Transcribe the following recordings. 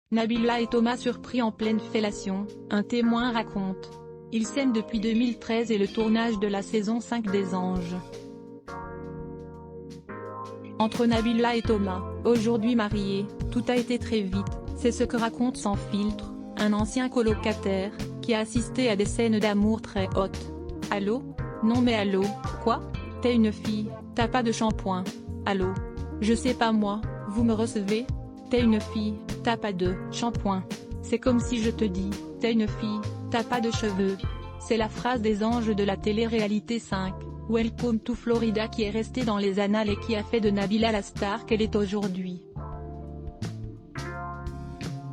Nabila et Thomas surpris en pleine fellation, un témoin raconte. Ils s'aiment depuis 2013 et le tournage de la saison 5 des Anges. Entre Nabila et Thomas, aujourd'hui mariés, tout a été très vite, c'est ce que raconte Sans Filtre, un ancien colocataire, qui a assisté à des scènes d'amour très hautes. Allô? Non mais allô, quoi? T'es une fille, t'as pas de shampoing. Allô? Je sais pas moi, vous me recevez? T'es une fille, t'as pas de shampoing. C'est comme si je te dis, t'es une fille, t'as pas de cheveux. C'est la phrase des Anges de la télé-réalité 5, Welcome to Florida qui est restée dans les annales et qui a fait de Nabila la star qu'elle est aujourd'hui.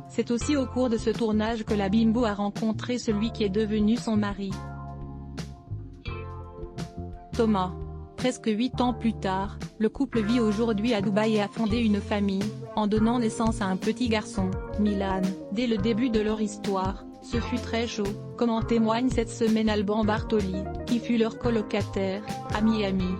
C'est aussi au cours de ce tournage que la bimbo a rencontré celui qui est devenu son mari. Thomas. Presque 8 ans plus tard, le couple vit aujourd'hui à Dubaï et a fondé une famille, en donnant naissance à un petit garçon, Milan. Dès le début de leur histoire, ce fut très chaud, comme en témoigne cette semaine Alban Bartoli, qui fut leur colocataire, à Miami.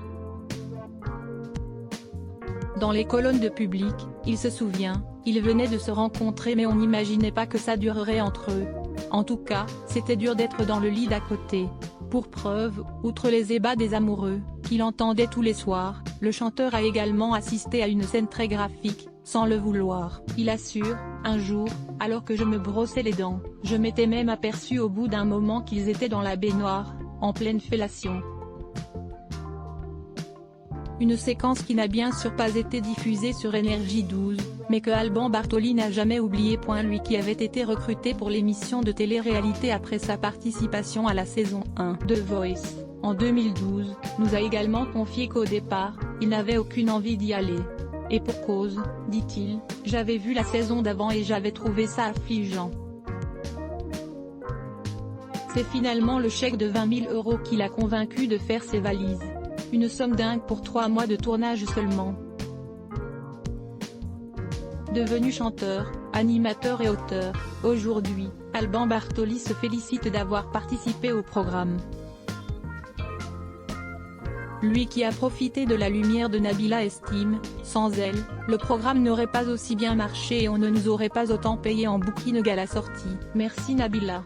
Dans les colonnes de Public, il se souvient, ils venaient de se rencontrer mais on n'imaginait pas que ça durerait entre eux. En tout cas, c'était dur d'être dans le lit d'à côté. Pour preuve, outre les ébats des amoureux, qu'il entendait tous les soirs, le chanteur a également assisté à une scène très graphique, sans le vouloir. Il assure, un jour, alors que je me brossais les dents, je m'étais même aperçu au bout d'un moment qu'ils étaient dans la baignoire, en pleine fellation. Une séquence qui n'a bien sûr pas été diffusée sur Énergie 12, mais que Alban Bartoli n'a jamais oublié. Lui qui avait été recruté pour l'émission de télé-réalité après sa participation à la saison 1 de Voice, en 2012, nous a également confié qu'au départ, il n'avait aucune envie d'y aller. Et pour cause, dit-il, j'avais vu la saison d'avant et j'avais trouvé ça affligeant. C'est finalement le chèque de 20 000 € qui l'a convaincu de faire ses valises. Une somme dingue pour 3 mois de tournage seulement. Devenu chanteur, animateur et auteur, aujourd'hui, Alban Bartoli se félicite d'avoir participé au programme. Lui qui a profité de la lumière de Nabila estime, sans elle, le programme n'aurait pas aussi bien marché et on ne nous aurait pas autant payé en booking à la sortie. Merci Nabila.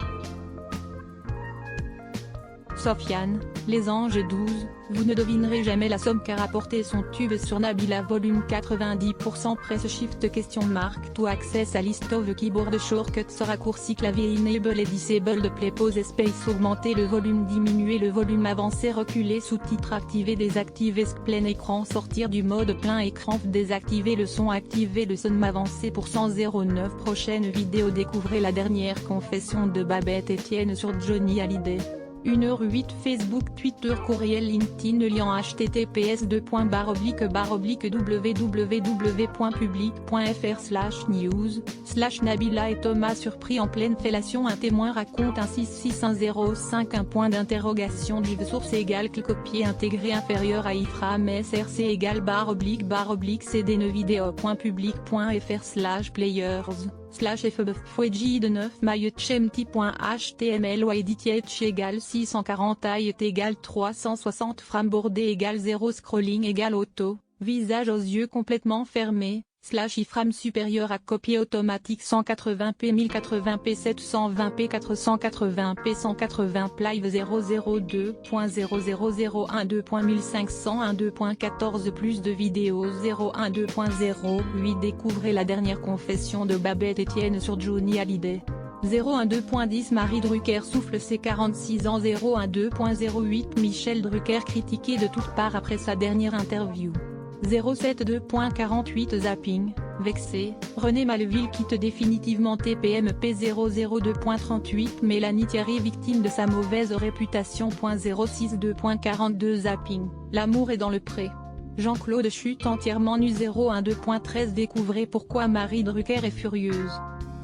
Sofiane, Les Anges 12, vous ne devinerez jamais la somme qu'a rapporté son tube sur Nabila volume 90% press shift question mark to access à list of keyboard shortcuts raccourci clavier enable et disable play pause space augmenter le volume diminuer le volume avancer reculer sous-titres activer désactiver plein écran sortir du mode plein écran désactiver le son activer le son avancer pour 109 prochaine vidéo découvrez la dernière confession de Babette Etienne sur Johnny Hallyday. 1h08 Facebook Twitter courriel LinkedIn lien https://www.public.fr/news/Nabila et Thomas surpris en pleine fellation un témoin raconte un 66105 un point d'interrogation div source égale copier intégré inférieur à iframe src égale /video.public.fr/players/ffuji de 9 mychmti.html edith égale 640 height égale 360 frame bordé égale 0 scrolling égale auto, visage aux yeux complètement fermés, /iframe supérieur à copier automatique 180p 1080p 720p 480p 180 live 002.00012.1501 plus de vidéos 012.08 découvrez la dernière confession de Babette Etienne sur Johnny Hallyday. 012.10 Marie Drucker souffle ses 46 ans 012.08 Michel Drucker critiqué de toutes parts après sa dernière interview. 072.48 Zapping, vexé, René Malville quitte définitivement TPMP 002.38 Mélanie Thierry victime de sa mauvaise réputation. 062.42 Zapping, l'amour est dans le pré. Jean-Claude chute entièrement nu 012.13 Découvrez pourquoi Marie Drucker est furieuse.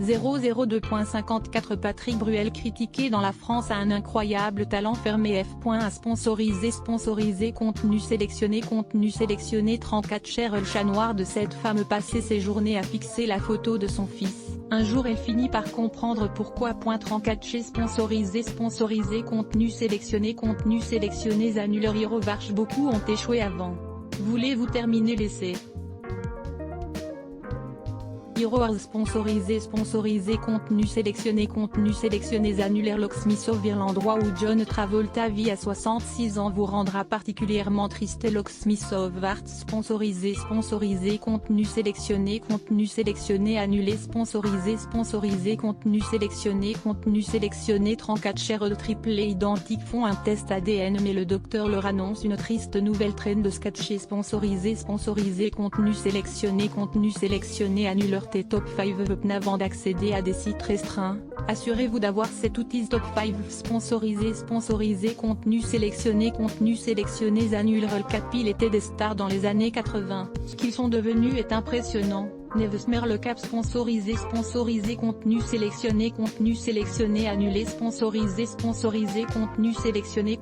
002.54 Patrick Bruel critiqué dans la France a un incroyable talent fermé F.A sponsorisé contenu sélectionné 34 Cheryl Chat Noir de cette femme passait ses journées à fixer la photo de son fils. Un jour elle finit par comprendre pourquoi. 34 Chez sponsorisé contenu sélectionné annuleur Hirovarch beaucoup ont échoué avant. Voulez-vous terminer l'essai? Heroes sponsorisé contenu sélectionné annulaire Locksmith Virl l'endroit où John Travolta vit à 66 ans vous rendra particulièrement triste Locksmith of Art sponsorisé contenu sélectionné annulé sponsorisé contenu sélectionné 34 chaires de triplé identiques font un test ADN mais le docteur leur annonce une triste nouvelle traîne de sketchés sponsorisé contenu sélectionné annuleur tes top 5 avant d'accéder à des sites restreints, assurez-vous d'avoir cet outil top 5 sponsorisé contenu sélectionné annuleur le 4 piles étaient des stars dans les années 80, ce qu'ils sont devenus est impressionnant. Nevesmer le cap sponsorisé contenu sélectionné annulé sponsorisé contenu sélectionné